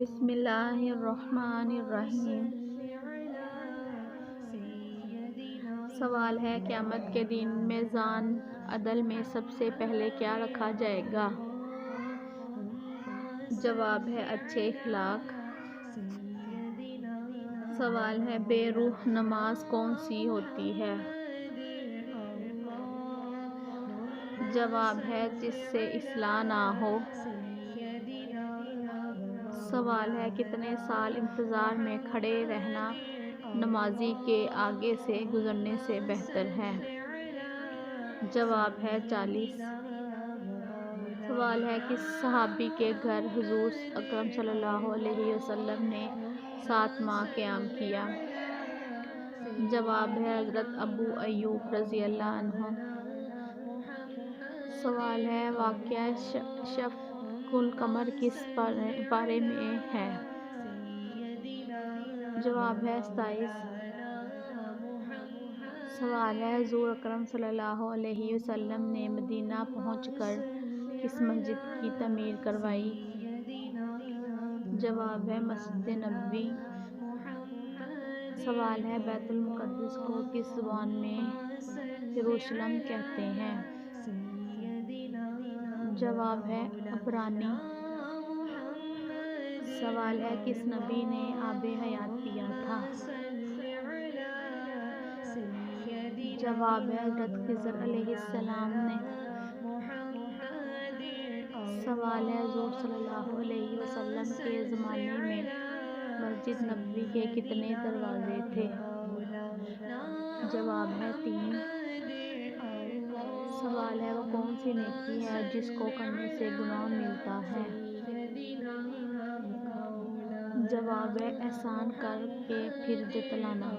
بسم اللہ الرحمن الرحیم۔ سوال ہے، قیامت کے دن میزان عدل میں سب سے پہلے کیا رکھا جائے گا؟ جواب ہے اچھے اخلاق۔ سوال ہے، بے روح نماز کون سی ہوتی ہے؟ جواب ہے جس سے اصلاح نہ ہو۔ سوال ہے، کتنے سال انتظار میں کھڑے رہنا نمازی کے آگے سے گزرنے سے بہتر ہے؟ جواب ہے 40۔ سوال ہے، کس صحابی کے گھر حضور اکرم صلی اللہ علیہ وسلم نے 7 ماہ قیام کیا؟ جواب ہے حضرت ابو ایوب رضی اللہ عنہ۔ سوال ہے، واقعہ شق القمر کس پارے میں ہے؟ جواب ہے 27۔ سوال ہے، حضور اکرم صلی اللہ علیہ وسلم نے مدینہ پہنچ کر کس مسجد کی تعمیر کروائی؟ جواب ہے مسجد نبوی۔ سوال ہے، بیت المقدس کو کس زبان میں یروشلم کہتے ہیں؟ جواب ہے عبرانی۔ سوال ہے، کس نبی نے آب حیات دیا تھا؟ جواب ہے حضرت خضر علیہ السلام نے۔ سوال ہے، حضور صلی اللہ علیہ وسلم کے زمانے میں مسجد نبوی کے کتنے دروازے تھے؟ جواب ہے 3۔ سوال ہے، وہ کون سی نیکی ہے جس کو کرنے سے گناہ ملتا ہے؟ جواب ہے احسان کر کے پھر جتلانا۔